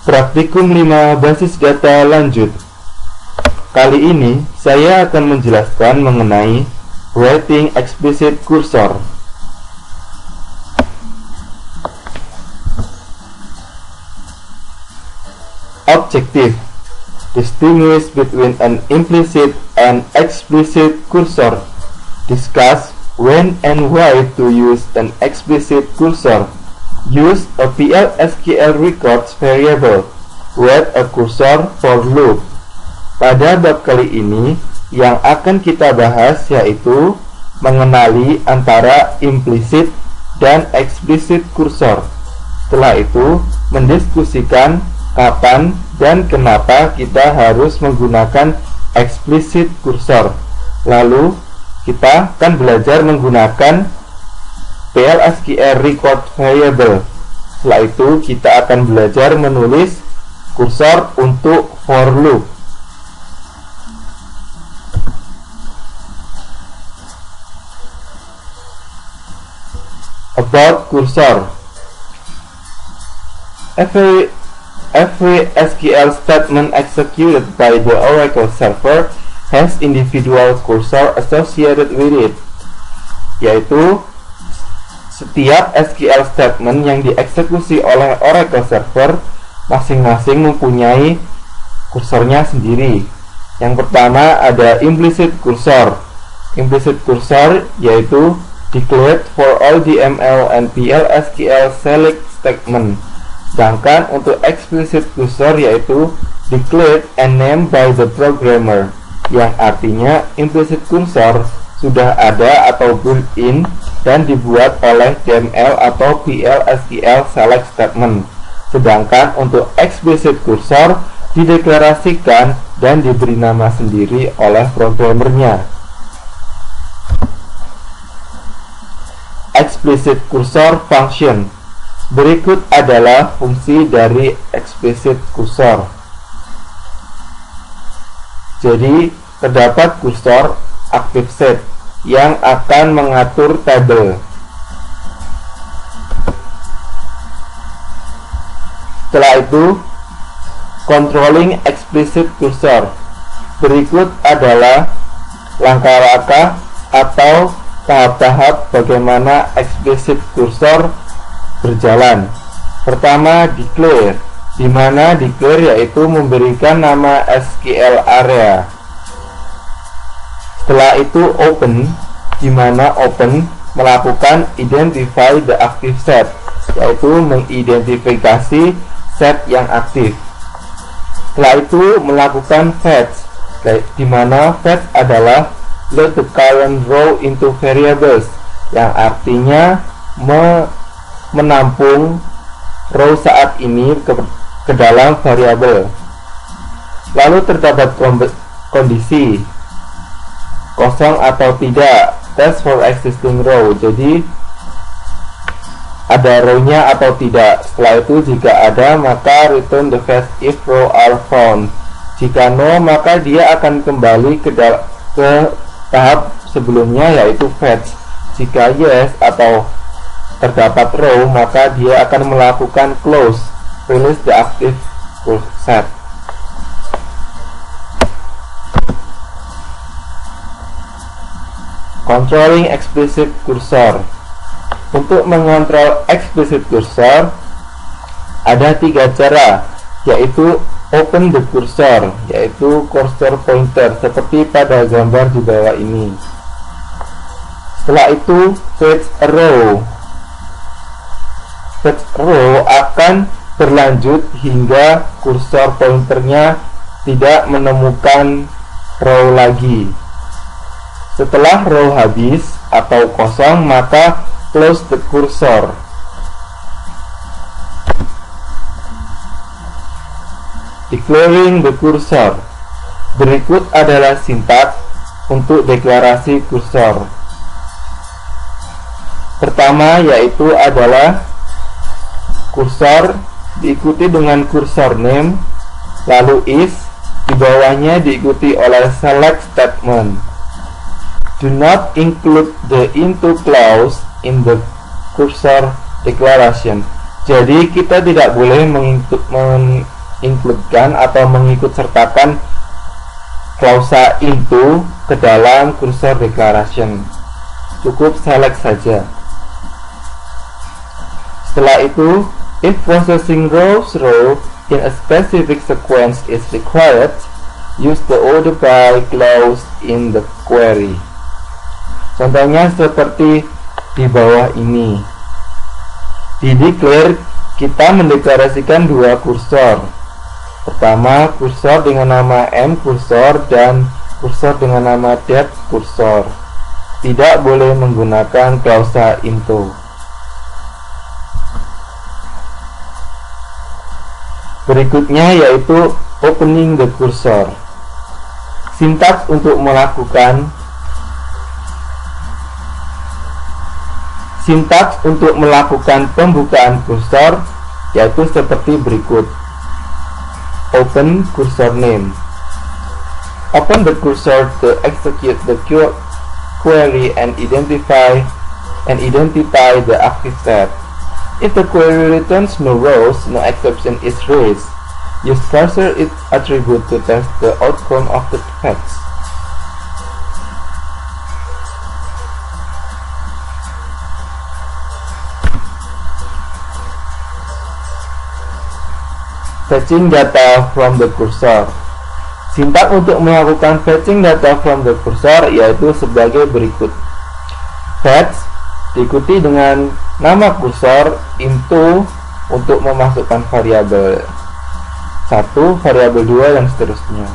Praktikum 5 basis data lanjut. Kali ini saya akan menjelaskan mengenai writing explicit cursor. Objective: distinguish between an implicit and explicit cursor. Discuss when and why to use an explicit cursor. Use a PL/SQL records variable. Write a cursor for loop. Pada bab kali ini, yang akan kita bahas yaitu mengenali antara implicit dan explicit cursor. Setelah itu, mendiskusikan kapan dan kenapa kita harus menggunakan explicit cursor. Lalu, kita akan belajar menggunakan PL/SQL record variable. Setelah itu kita akan belajar menulis kursor untuk for loop. About cursor. Every SQL statement executed by the Oracle server has individual cursor associated with it, yaitu setiap SQL statement yang dieksekusi oleh Oracle server masing-masing mempunyai kursornya sendiri. Yang pertama ada implicit cursor. Implicit cursor yaitu declared for all DML and PL/SQL select statement. Sedangkan untuk explicit cursor yaitu declared and named by the programmer, yang artinya implicit cursor sudah ada atau built-in dan dibuat oleh DML atau PL/SQL select statement. Sedangkan untuk explicit cursor dideklarasikan dan diberi nama sendiri oleh programmernya. Explicit cursor function. Berikut adalah fungsi dari explicit cursor. Jadi, terdapat kursor active set yang akan mengatur tabel. Setelah itu, controlling explicit cursor. Berikut adalah langkah-langkah atau tahap-tahap bagaimana explicit cursor berjalan. Pertama, declare, di mana declare yaitu memberikan nama SQL area. Setelah itu open, di mana open melakukan identify the active set, yaitu mengidentifikasi set yang aktif. Setelah itu melakukan fetch, di mana fetch adalah load the current row into variables, yang artinya menampung row saat ini ke dalam variabel. Lalu terdapat kondisi kosong atau tidak, test for existing row, jadi ada row-nya atau tidak. Setelah itu jika ada maka return the fetch if row are found. Jika no maka dia akan kembali ke tahap sebelumnya yaitu fetch. Jika yes atau terdapat row maka dia akan melakukan close, release the active set. Controlling explicit cursor. Untuk mengontrol explicit cursor ada 3 cara, yaitu open the cursor, yaitu cursor pointer seperti pada gambar di bawah ini. Setelah itu fetch a row. Fetch row akan berlanjut hingga kursor pointernya tidak menemukan row lagi. Setelah row habis atau kosong maka close the cursor. Declaring the cursor. Berikut adalah sintaks untuk deklarasi kursor. Pertama yaitu adalah kursor diikuti dengan kursor name, lalu is, di bawahnya diikuti oleh select statement. Do not include the into clause in the cursor declaration. Jadi kita tidak boleh mengincludekan atau mengikut sertakan klausa into ke dalam cursor declaration. Cukup select saja. Setelah itu, if processing row in a specific sequence is required, use the order by clause in the query. Contohnya seperti di bawah ini. Di declare, kita mendeklarasikan dua kursor. Pertama, kursor dengan nama M kursor dan kursor dengan nama depth kursor. Tidak boleh menggunakan klausa into. Berikutnya yaitu opening the cursor. Sintaks untuk melakukan pembukaan kursor yaitu seperti berikut. Open cursor name. Open the cursor to execute the query and identify the active set. If the query returns no rows, no exception is raised. Use cursor its attribute to test the outcome of the fetch. Fetching data from the cursor. Sintaks untuk melakukan fetching data from the cursor yaitu sebagai berikut. Fetch diikuti dengan nama kursor into untuk memasukkan variabel 1, variabel 2 dan seterusnya.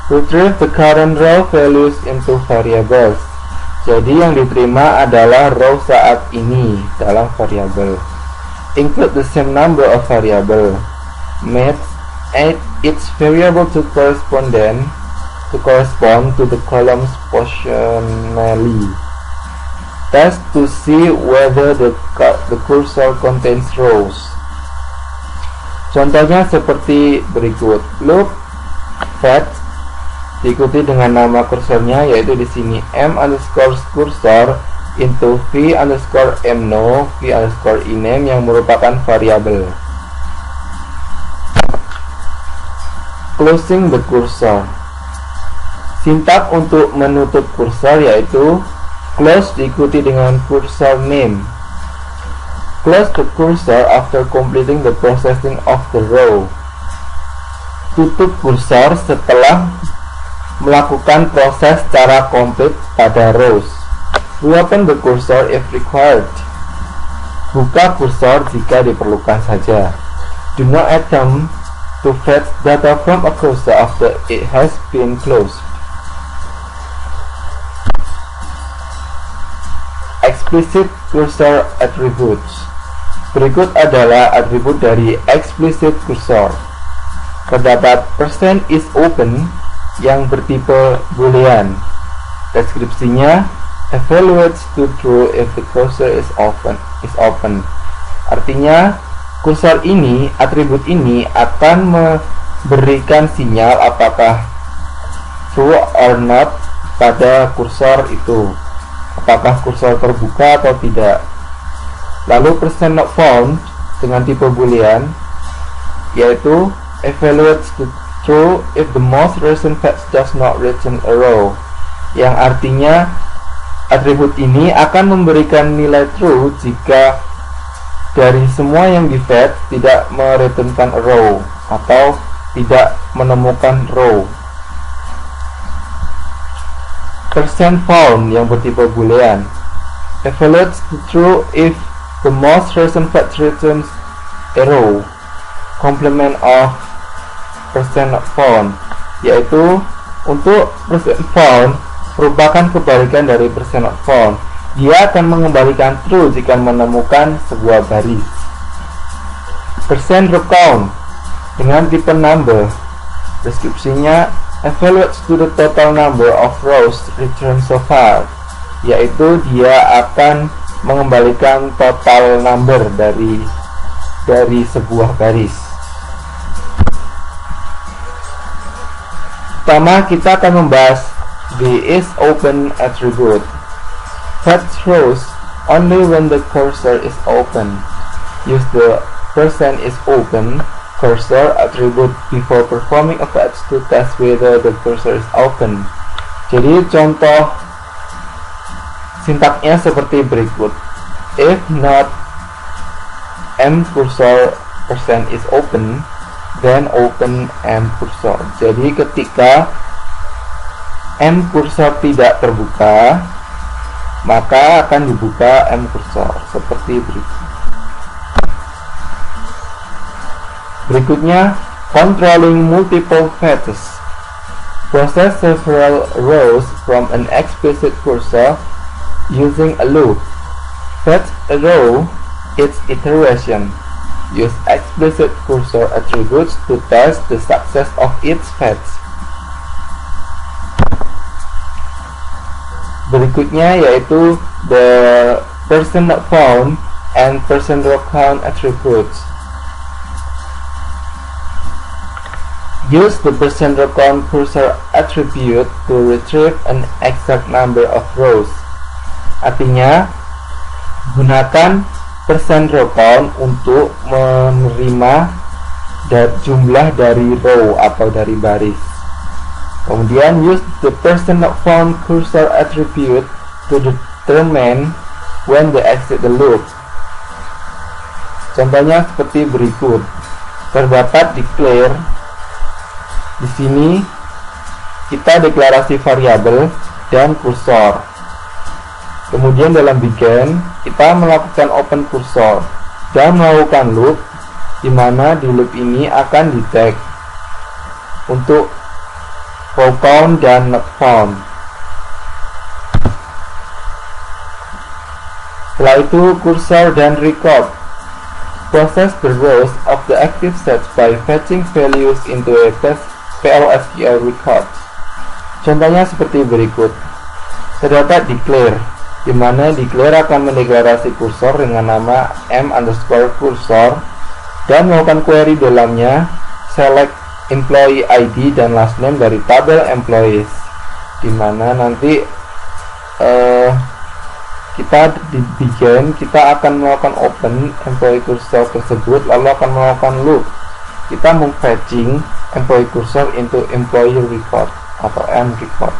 Retrieve the current row values into variables. Jadi yang diterima adalah row saat ini dalam variabel. Include the same number of variable. Match each variable to correspond to the columns positionally. Test to see whether the cursor contains rows. Contohnya seperti berikut. Loop fetch diikuti dengan nama kursornya yaitu di sini m_cursor into v_mno v_ename yang merupakan variabel. Closing the cursor. Sintaks untuk menutup kursor yaitu close diikuti dengan cursor name. Close the cursor after completing the processing of the row. Tutup kursor setelah melakukan proses secara komplit pada rows. Reopen the cursor if required. Buka kursor jika diperlukan saja. Do not attempt to fetch data from a cursor after it has been closed. Explicit cursor attributes. Berikut adalah atribut dari explicit cursor. Terdapat %is open yang bertipe boolean. Deskripsinya evaluates to true if the cursor is open. Artinya kursor ini, atribut ini akan memberikan sinyal apakah true or not pada kursor itu. Apakah kursor terbuka atau tidak. Lalu %not found dengan tipe boolean yaitu evaluates to true if the most recent fetch does not return a row, yang artinya atribut ini akan memberikan nilai true jika dari semua yang di fetch tidak mereturnkan a row atau tidak menemukan row. %found yang bertipe boolean evaluates to true if the most recent fetch returns a row. Complement of %not found yaitu untuk %found merupakan kebalikan dari %not found. Dia akan mengembalikan true jika menemukan sebuah baris. %recount dengan tipe number. Deskripsinya evaluates to the total number of rows returned so far, yaitu dia akan mengembalikan total number dari sebuah baris. Pertama kita akan membahas B is open attribute. Fetch rows only when the cursor is open. Use the percent is open cursor attribute before performing a fetch to test whether the cursor is open. Jadi contoh sintaknya seperti berikut. If not m cursor percent is open, then open m cursor. Jadi ketika m cursor tidak terbuka, maka akan dibuka m cursor seperti berikut. Berikutnya, controlling multiple fetches. Process several rows from an explicit cursor using a loop. Fetch a row each iteration. Use explicit cursor attributes to test the success of each fetch. Berikutnya yaitu the person not found and person row count attributes. Use the person row count cursor attribute to retrieve an exact number of rows. Artinya, gunakan person row count untuk menerima jumlah dari row atau dari baris. Kemudian use the person not found cursor attribute to determine when they exit the loop. Contohnya seperti berikut. Terdapat declare. Di sini kita deklarasi variabel dan kursor. Kemudian dalam begin kita melakukan open kursor dan melakukan loop, di mana di loop ini akan di-check untuk row count dan not found. Setelah itu kursor dan record. Process the rows of the active set by fetching values into a PLSQL record. Contohnya seperti berikut. Terdapat declare, di mana declare akan mendeklarasi kursor dengan nama m_cursor dan melakukan query dalamnya select employee ID dan last name dari tabel employees, di mana nanti kita di begin kita akan melakukan open employee cursor tersebut, lalu akan melakukan loop. Kita memfetching employee cursor into employee record atau m record.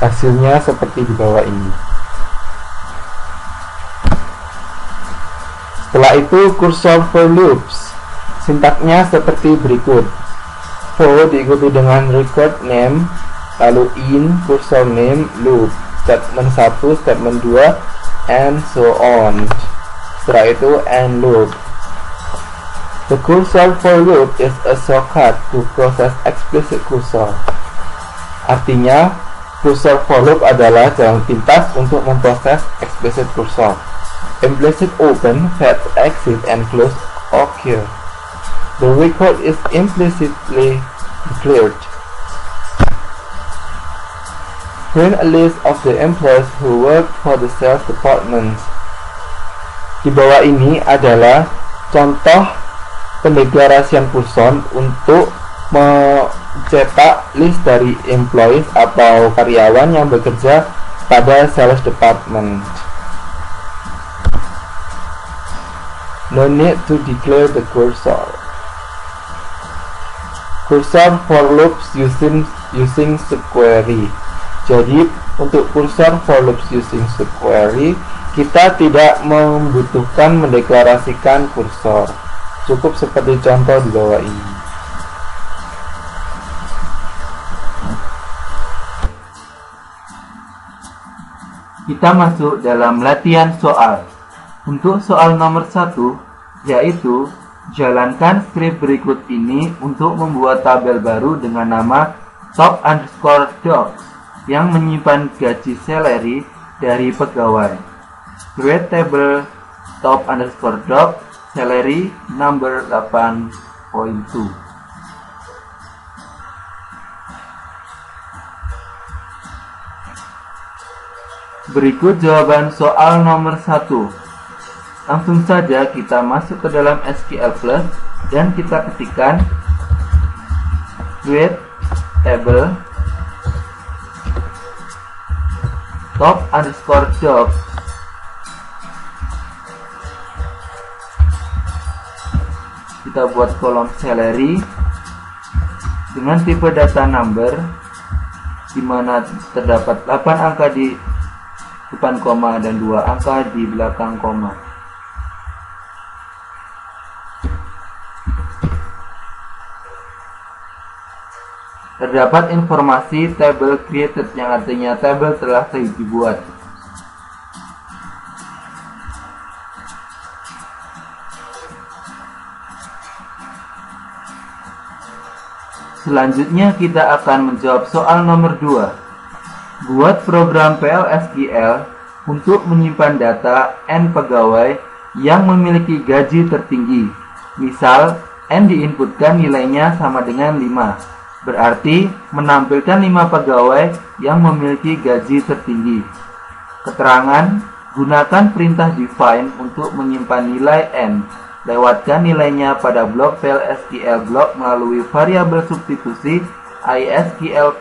Hasilnya seperti di bawah ini. Setelah itu kursor for loops. Sintaknya seperti berikut. For diikuti dengan record name, lalu in cursor name loop, statement 1, statement 2, and so on. Setelah itu end loop. The cursor for loop is a shortcut to process explicit cursor. Artinya, cursor for loop adalah jalan pintas untuk memproses explicit cursor. Implicit open, fetch, exit, and close occur. The record is implicitly declared. Print a list of the employees who work for the sales department. Di bawah ini adalah contoh pendeklarasian kursor untuk mencetak list dari employees atau karyawan yang bekerja pada sales department. No need to declare the cursor. Cursor for loops using subquery. Jadi untuk cursor for loops using subquery, kita tidak membutuhkan mendeklarasikan kursor. Cukup seperti contoh di bawah ini. Kita masuk dalam latihan soal. Untuk soal nomor 1, yaitu jalankan skrip berikut ini untuk membuat tabel baru dengan nama top_docs yang menyimpan gaji salary dari pegawai. Create table top_docs salary number 8.2. Berikut jawaban soal nomor 1. Langsung saja kita masuk ke dalam SQL Plus dan kita ketikkan create table top underscore job kita buat kolom salary dengan tipe data number, di mana terdapat 8 angka di depan koma dan 2 angka di belakang koma. Terdapat informasi table created, yang artinya tabel telah dibuat. Selanjutnya kita akan menjawab soal nomor 2. Buat program PLSQL untuk menyimpan data N pegawai yang memiliki gaji tertinggi. Misal, N diinputkan nilainya sama dengan 5. Berarti menampilkan 5 pegawai yang memiliki gaji tertinggi. Keterangan, gunakan perintah define untuk menyimpan nilai N. Lewatkan nilainya pada blok PLSQL blok melalui variabel substitusi ISQL+.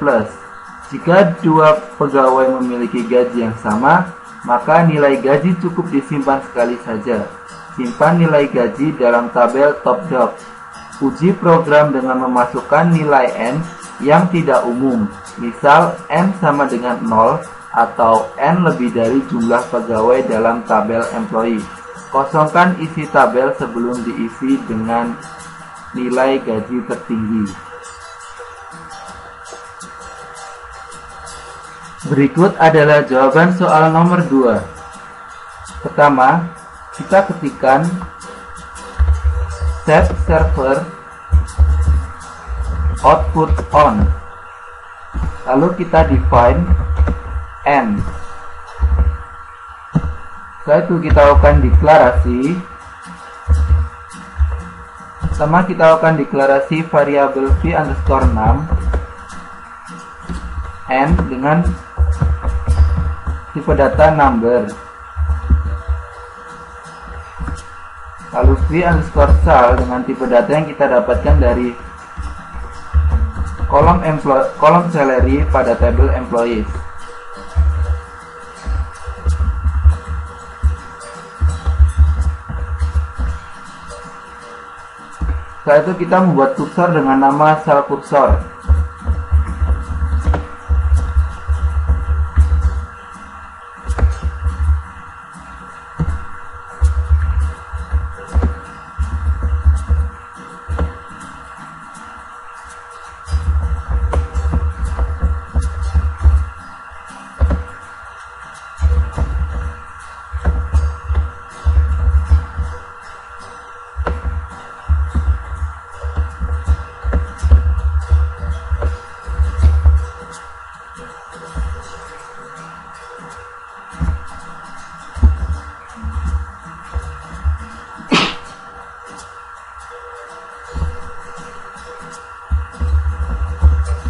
Jika 2 pegawai memiliki gaji yang sama, maka nilai gaji cukup disimpan sekali saja. Simpan nilai gaji dalam tabel top job. Uji program dengan memasukkan nilai N yang tidak umum, misal N sama dengan 0 atau N lebih dari jumlah pegawai dalam tabel employee. Kosongkan isi tabel sebelum diisi dengan nilai gaji tertinggi. Berikut adalah jawaban soal nomor 2. Pertama, kita ketikkan set server output on, lalu kita define N. Setelah itu kita lakukan deklarasi. Pertama kita lakukan deklarasi variabel v_num N dengan tipe data number, lalu v_sal dengan tipe data yang kita dapatkan dari kolom salary pada tabel employees. Setelah itu kita membuat kursor dengan nama sel kursor.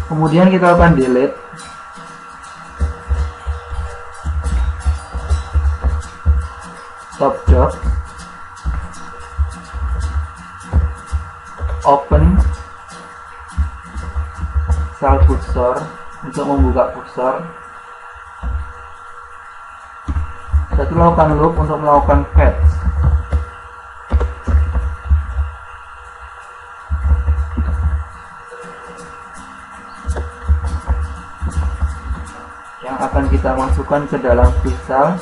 Kemudian kita lakukan delete. Top job. Open sel kursor untuk membuka kursor. Setelah itu lakukan loop untuk melakukan fetch. Yang akan kita masukkan ke dalam visual,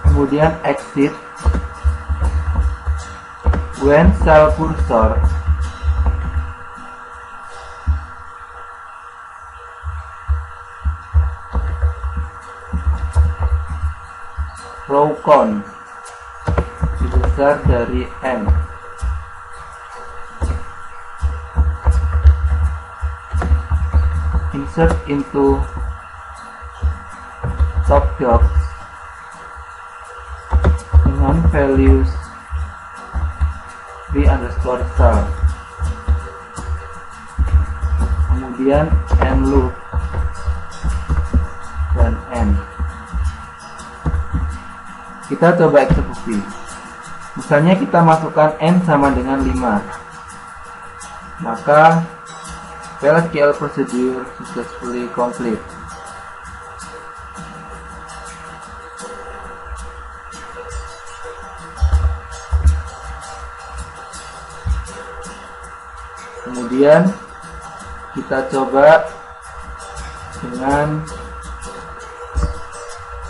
kemudian exit when cell cursor row count lebih besar dari N. Insert into top jobs dengan values v_sal, kemudian N loop dan N. Kita coba eksekusi. Misalnya kita masukkan N sama dengan 5, maka PLSQL procedure successfully complete. Kemudian kita coba dengan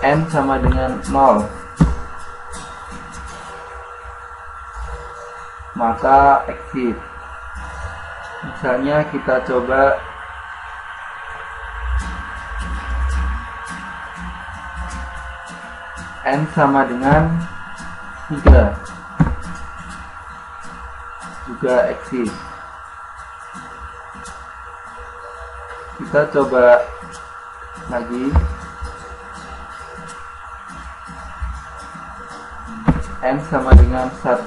N sama dengan 0, maka exit. Misalnya kita coba N sama dengan 3, juga exit. Kita coba lagi N sama dengan 1.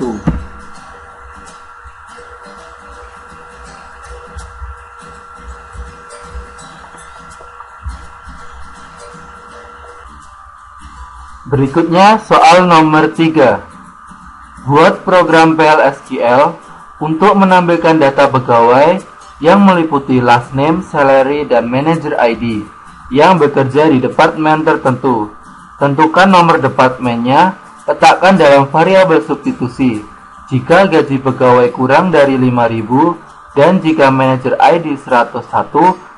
Berikutnya soal nomor 3. Buat program PL/SQL untuk menampilkan data pegawai yang meliputi last name, salary, dan manager ID yang bekerja di departemen tertentu. Tentukan nomor departemennya, letakkan dalam variabel substitusi. Jika gaji pegawai kurang dari 5.000 dan jika manager ID 101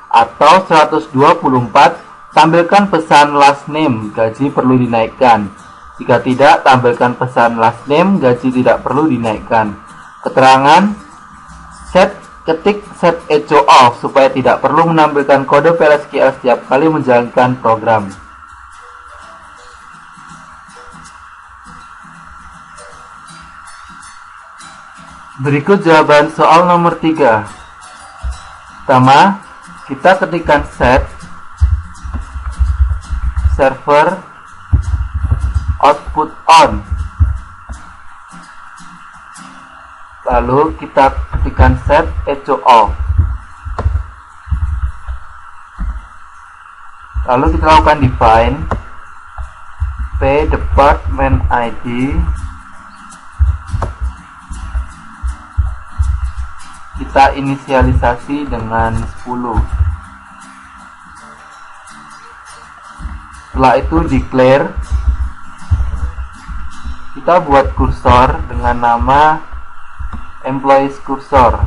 atau 124, tampilkan pesan last name, gaji perlu dinaikkan. Jika tidak, tampilkan pesan last name, gaji tidak perlu dinaikkan. Keterangan, ketik set echo off supaya tidak perlu menampilkan kode PL/SQL setiap kali menjalankan program. Berikut jawaban soal nomor 3. Pertama, kita ketikkan set server output on, lalu kita ketikkan set echo off, lalu kita lakukan define p department ID, kita inisialisasi dengan 10. Setelah itu declare, kita buat kursor dengan nama employees cursor.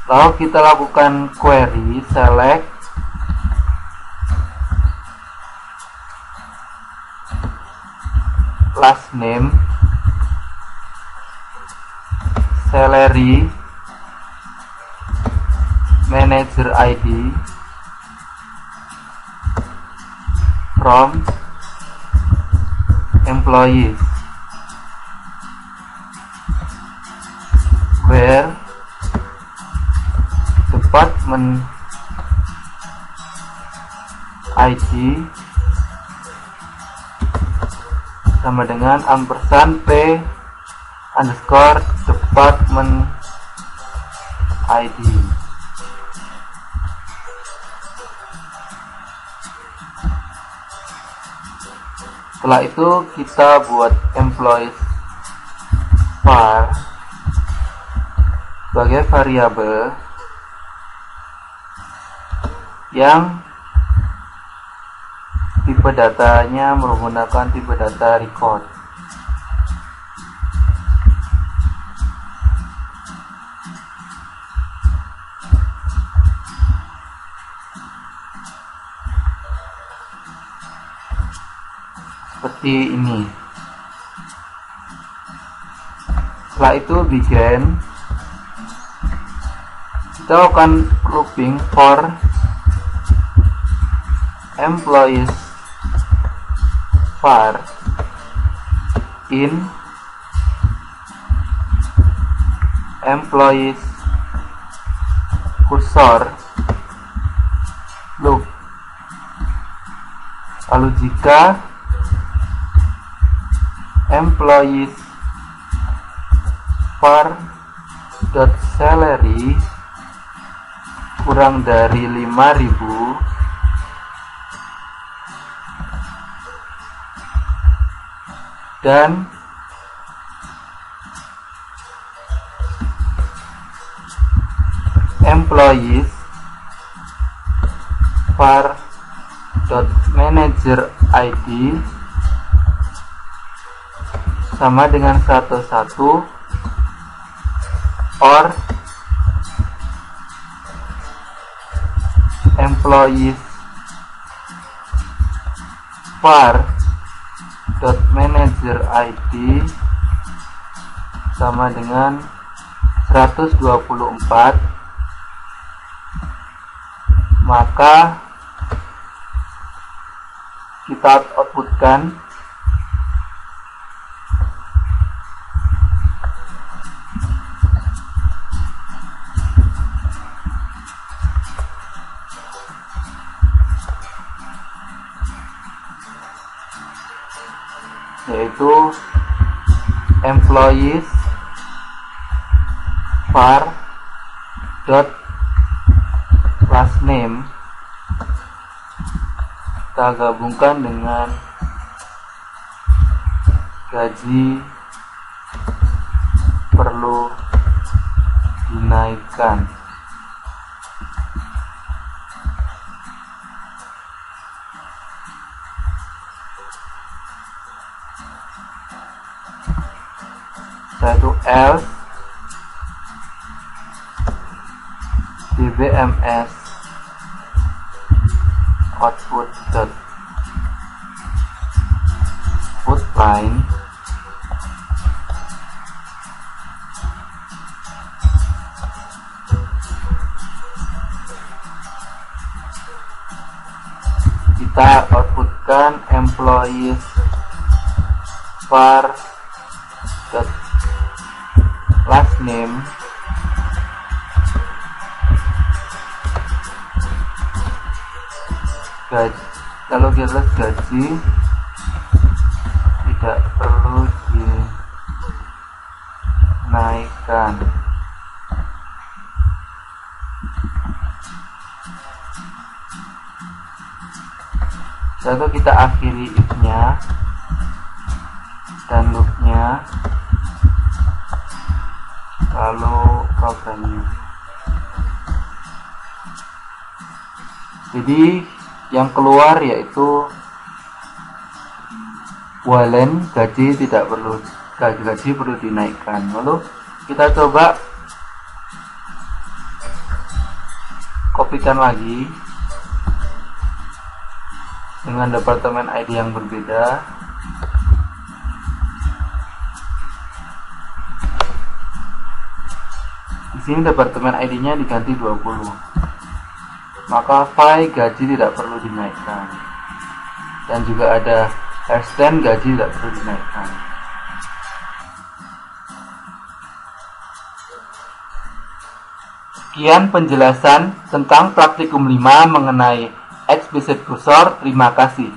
Lalu kita lakukan query select last name, salary, manager ID from employees, where department ID sama dengan ampersand p underscore department ID. Setelah itu kita buat employees var sebagai variabel yang tipe datanya menggunakan tipe data record. Seperti ini. Setelah itu begin, kita akan looping for employees var in employees cursor loop. Lalu jika employees var dot salary kurang dari 5.000, dan employees var dot manager ID sama dengan 101 or employees var .manager ID sama dengan 124, maka kita outputkan yaitu employees var dot last name kita gabungkan dengan gaji perlu dinaikkan. Satu else dbms output dot put line kita outputkan employees var dot last name gaji, kalau kita gaji tidak perlu dinaikkan. Lalu kita akhiri if-nya dan loop-nya, lalu programnya. Jadi yang keluar yaitu Walen gaji tidak perlu gaji perlu dinaikkan. Lalu kita coba kopikan lagi dengan departemen ID yang berbeda. Di sini departemen ID-nya diganti 20. Maka file gaji tidak perlu dinaikkan. Dan juga ada hairstand gaji tidak perlu dinaikkan. Sekian penjelasan tentang praktikum 5 mengenai explicit cursor. Terima kasih.